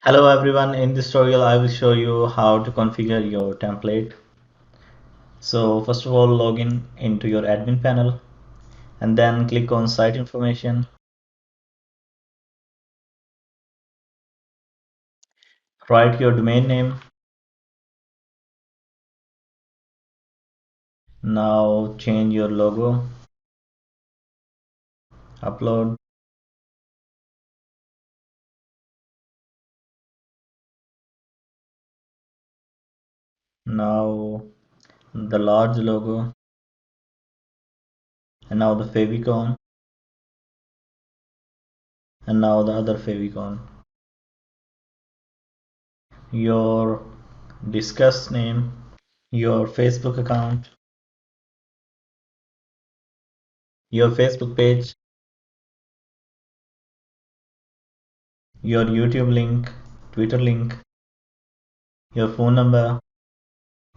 Hello everyone, in this tutorial I will show you how to configure your template. So first of all, log in into your admin panel and then click on site information. Write your domain name. Now change your logo. Upload. Now the large logo and now the favicon and now the other favicon. Your discuss name, your Facebook account, your Facebook page, your YouTube link, Twitter link, your phone number,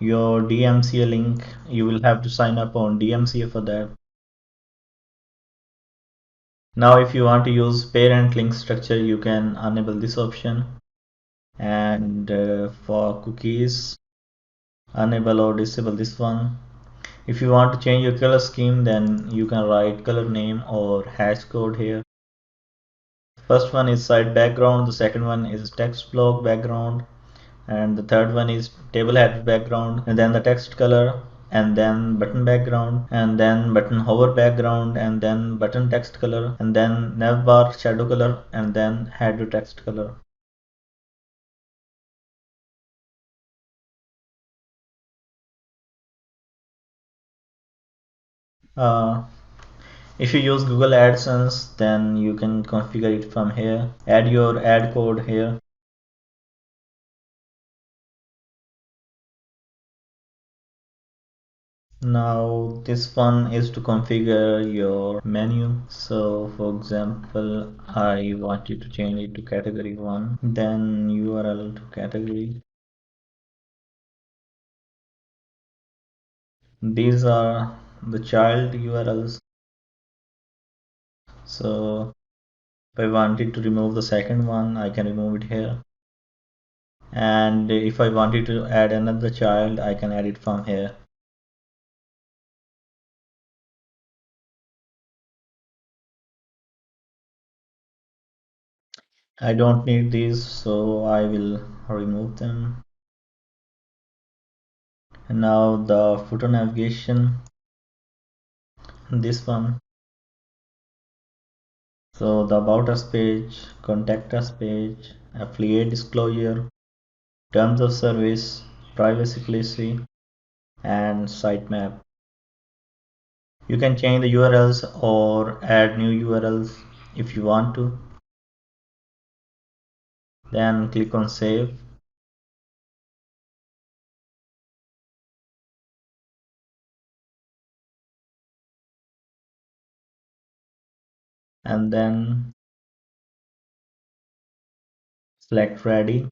your DMCA link. You will have to sign up on DMCA for that. Now if you want to use parent link structure, you can enable this option, and for cookies, enable or disable this one. If you want to change your color scheme, then you can write color name or hash code here. First one is site background, the second one is text block background, and the third one is table header background, and then the text color, and then button background, and then button hover background, and then button text color, and then navbar shadow color, and then header text color. uh, if you use Google AdSense, then you can configure it from here. Add your ad code here. Now this one is to configure your menu. So for example, I want you to change it to category 1, then URL to category. These are the child URLs. So if I wanted to remove the second one, I can remove it here. And if I wanted to add another child, I can add it from here. I don't need these, so I will remove them. And now the footer navigation, this one. So the about us page, contact us page, affiliate disclosure, terms of service, privacy policy, and sitemap. You can change the URLs or add new URLs if you want to. Then click on save. And then select ready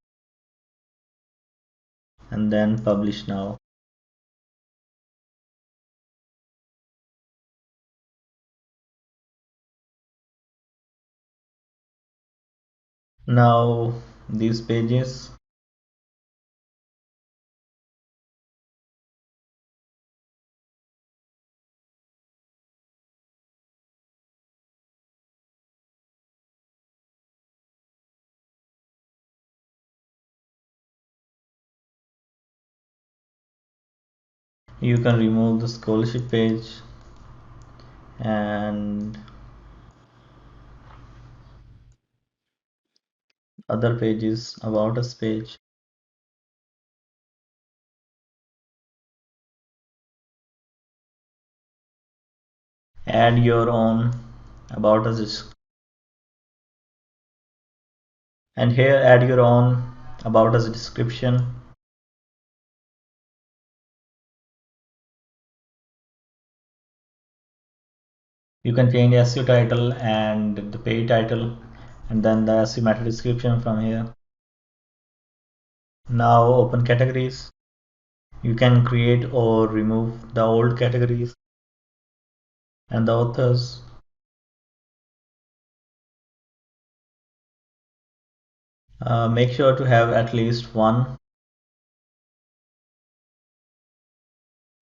and then publish now. Now these pages, you can remove the scholarship page and other pages, about us page. Add your own about us, and here add your own about us description. You can change SEO title and the page title, and then the SEO meta description from here. Now open categories. You can create or remove the old categories and the authors. Make sure to have at least one,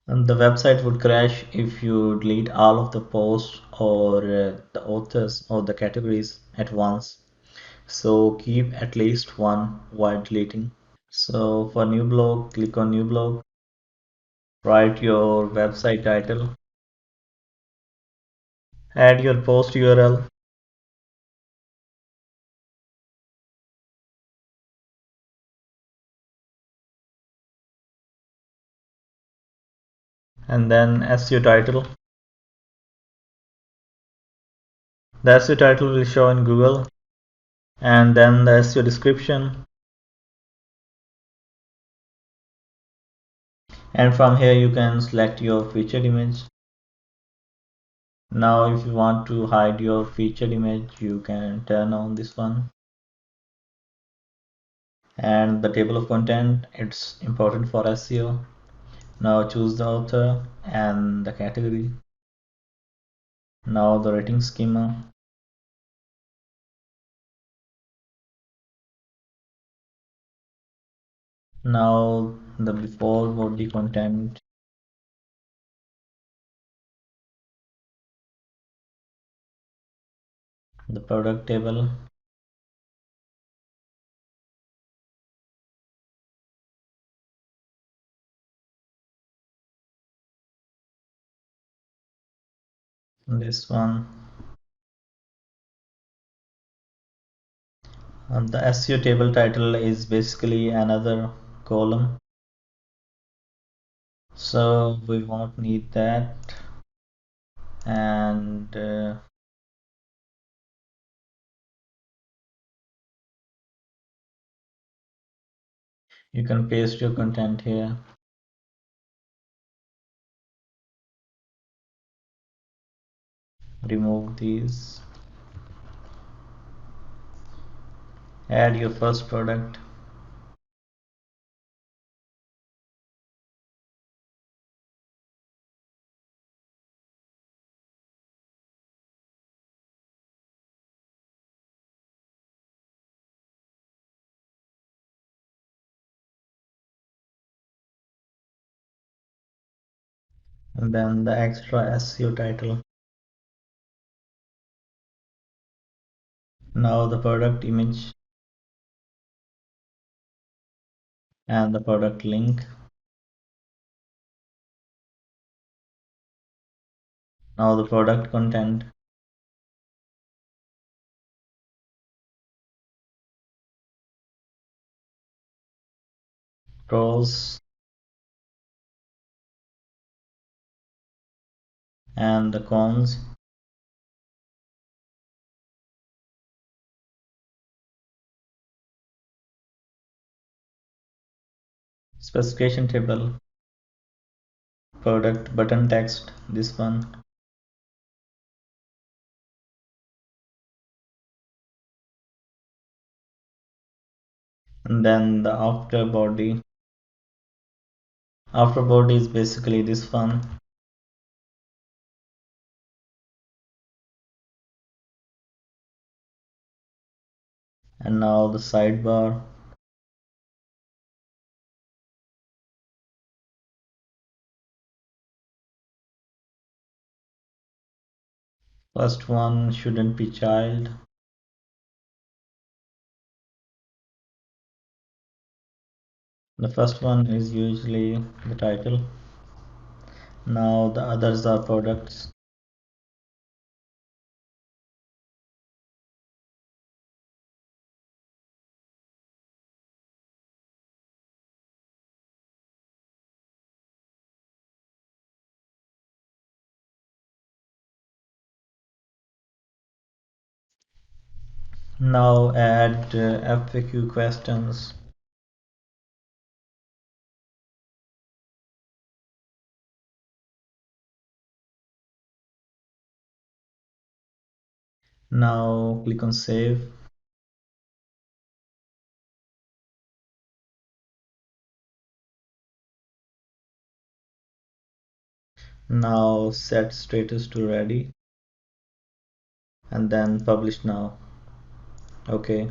and the website would crash if you delete all of the posts or the authors or the categories at once. So keep at least one while deleting. So for new blog, click on new blog, write your website title, add your post URL, and then SEO title. The SEO title will show in Google, and then the SEO description. And from here you can select your featured image. Now if you want to hide your featured image, you can turn on this one. And the table of content, it's important for SEO. Now choose the author and the category. Now the rating schema. Now the before body content, the product table, this one, and the SEO table title is basically another column, so we won't need that. And you can paste your content here. Remove these, add your first product, and then the extra SEO title. Now the product image and the product link. Now the product content. Pros and the cons. Specification table, product button text, this one, and then the after body. After body is basically this one, and now the sidebar. First one shouldn't be child. The first one is usually the title. Now the others are products. Now add FAQ questions. Now click on save. Now set status to ready, and then publish now. Okay.